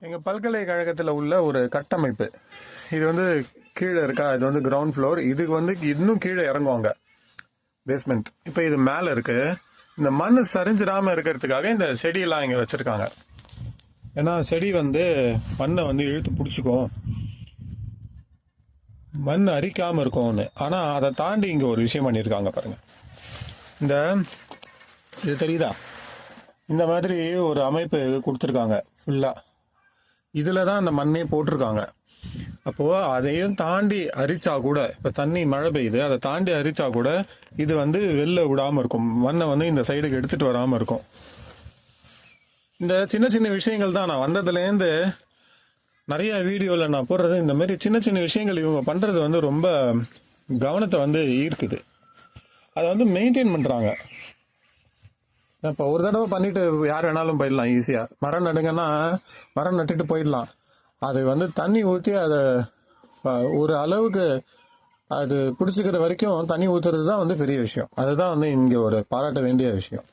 எங்கள் பல்கலைக்கழகத்தில் உள்ள ஒரு கட்டமைப்பு. இது வந்து கீழே இருக்கா, இது வந்து கிரவுண்ட் ஃப்ளோர். இதுக்கு வந்து இன்னும் கீழே இறங்குவாங்க, பேஸ்மெண்ட். இப்போ இது மேலே இருக்கு. இந்த மண் சரிஞ்சிடாமல் இருக்கிறதுக்காக இந்த செடியெல்லாம் இங்கே வச்சுருக்காங்க. ஏன்னா செடி வந்து மண்ணை வந்து இழுத்து பிடிச்சிக்கும், மண் அரிக்காமல் இருக்கும்னு. ஆனால் அதை தாண்டி இங்கே ஒரு விஷயம் பண்ணியிருக்காங்க பாருங்க. இந்த இது தெரியுதா, இந்த மாதிரி ஒரு அமைப்பு கொடுத்துருக்காங்க ஃபுல்லாக. இதில் தான் அந்த மண்ணே போட்டிருக்காங்க. அப்போது அதையும் தாண்டி அரிச்சா கூட, இப்போ தண்ணி மழை பெய்யுது, அதை தாண்டி அரிச்சா கூட இது வந்து வெளில விடாமல் இருக்கும், மண்ணை வந்து இந்த சைடுக்கு எடுத்துகிட்டு வராமல் இருக்கும். இந்த சின்ன சின்ன விஷயங்கள் தான் நான் வந்ததுலேருந்து நிறைய வீடியோவில் நான் போடுறது. இந்த மாதிரி சின்ன சின்ன விஷயங்கள் இவங்க பண்ணுறது வந்து ரொம்ப கவனத்தை வந்து ஈர்க்குது. அதை வந்து மெயின்டைன் பண்ணுறாங்க. இப்போ ஒரு தடவை பண்ணிட்டு யார் வேணாலும் போயிடலாம் ஈஸியாக. மரம் நடுங்கன்னா மரம் நட்டுட்டு போயிடலாம். அது வந்து தண்ணி ஊற்றி அதை ஒரு அளவுக்கு அது பிடிச்சிக்கிற வரைக்கும் தண்ணி ஊற்றுறது தான் வந்து பெரிய விஷயம். அதுதான் வந்து இங்கே ஒரு பாராட்ட வேண்டிய விஷயம்.